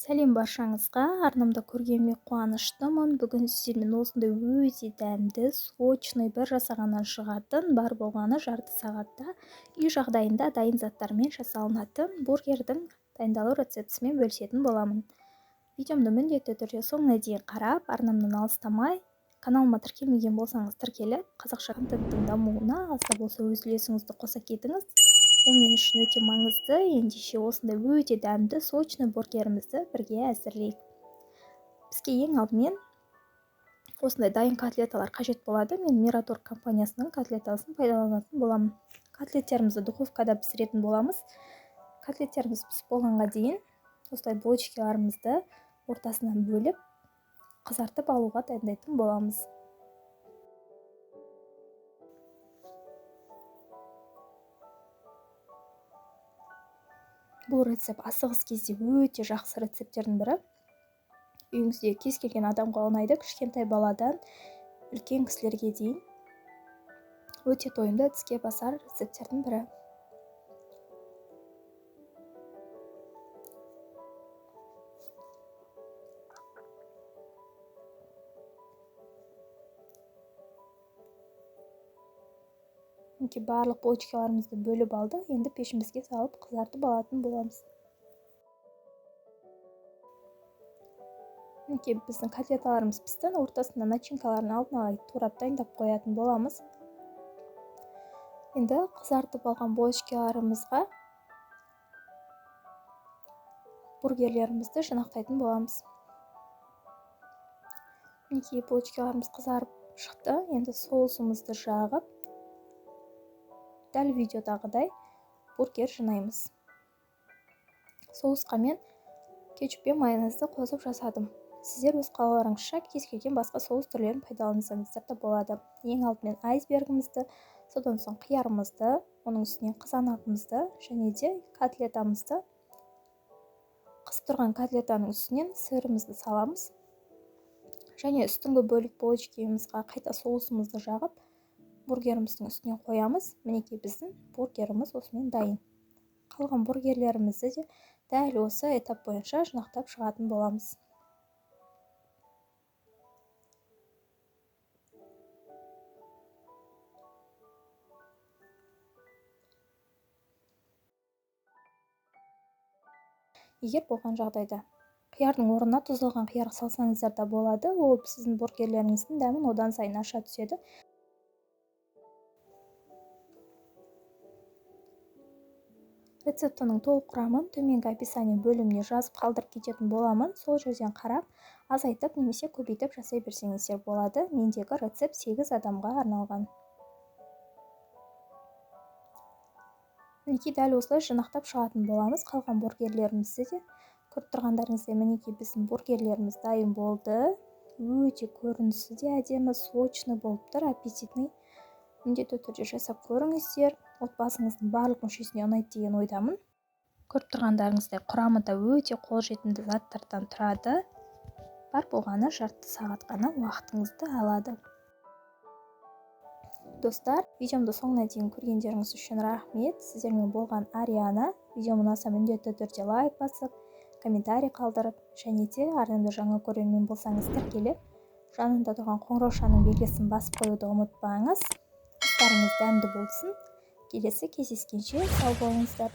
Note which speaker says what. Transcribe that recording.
Speaker 1: Сәлем баршаңызға, арнамда көргеніме қуаныштымын. Бүгін сіздермен осындай өте дәмді, сочный бір жасағаннан шығатын, бар болғаны жарты сағатта үй жағдайында дайын заттармен жасалынатын бургердің дайындалу рецептісімен бөлісетін боламын. Видеомды міндетті түрде соңына дейін қарап, арнамнан алыстамай, каналыма тіркелмеген болсаңыз тіркеліп, қазақша контенттің дамуына аз да болса өз үлесіңізді қоса кетіңіз. Ол мен үшін өте маңызды. Ендеше осындай өте дәмді, сочный бургерімізді бірге әзірлейік. Бізге ең алдымен осындай дайын котлеталар қажет болады. Мен Miraторг компаниясының котлетасын пайдаланатын боламын. Котлеттерімізді духовкада пісіретін боламыз. Котлеттеріміз пісіп болғанға дейін осылай булочкаларымызды ортасынан бөліп, қызартып алуға дайындайтын боламыз. Бұл рецепт асығыс кезде өте жақсы рецепттердің бірі. Үйіңізде кез келген адамға ұнайды, кішкентай баладан үлкен кісілерге дейін өте тойымды, тіске басар рецепттердің бірі. Барлық булочкаларымызды бөліп алдық. Енді пешімізге салып қызартып алатын боламыз. Біздің котлеталарымыз пісті. Ортасында начинкаларын алдын ала турап дайындап қоятын боламыз. Енді қызартып алған булочкаларымызға бургерлерімізді жинақтайтын боламыз. Булочкаларымыз қызарып шықты. Енді соусымызды жағып, дәл видеодағыдай бургер жинаймыз. Соусқа мен кетчуп пен майонезді қосып жасадым. Сіздер өз қалауларыңызша кез келген басқа соус түрлерін пайдалансаңыздар да болады. Ең алдымен айсбергімізді, содан соң қиярымызды, оның үстіне қызанағымызды және де котлетамызды, қысып тұрған котлетаның үстінен сырымызды саламыз. Және үстіңгі бөлік булочкамызға қайта соусымызды жағып, бургеріміздің үстіне қоямыз. Мінекей біздің бургеріміз осымен дайын. Қалған бургерлерімізді де дәл осы этап бойынша жинақтап шығатын боламыз. Егер болған жағдайда қиярдың орнына тұздалған қияр салсаңыздар да болады. Ол сіздің бургерлеріңіздің дәмін одан сайын аша түседі. Рецептінің толық құрамын төменгі описание бөліміне жазып қалдырып кететін боламын. Сол жерден қарап, азайтып немесе көбейтіп жасай берсеңіздер болады. Мендегі рецепт 8 адамға арналған. Мінекей дәл осылай жинақтап шығатын боламыз. Қалған бургерлерімізді де көріп тұрғандарыңыздай мінекей біздің бургерлеріміз дайын болды. Өте көрінісі де әдемі, сочный болып тұр, аппетитный. Міндетті түрде жасап көріңіздер. Отбасыңыздың барлық мүшесіне ұнайды деген ойдамын. Көріп тұрғандарыңыздай құрамы да өте қолжетімді заттардан тұрады. Бар болғаны жарты сағат қана уақытыңызды алады. Достар, видеомды соңына дейін көргендеріңіз үшін рахмет. Сіздермен болған Ариана. Видеом ұнаса міндетті түрде лайк басып, комментарий қалдырып, және де арнамда жаңа көрермен болсаңыз тіркеліп, жанында тұрған қоңыраушаның белгісін басып қоюды ұмытпаңыз. Астарыңыз дәмді болсын. Келесі кездескенше сау болыңыздар.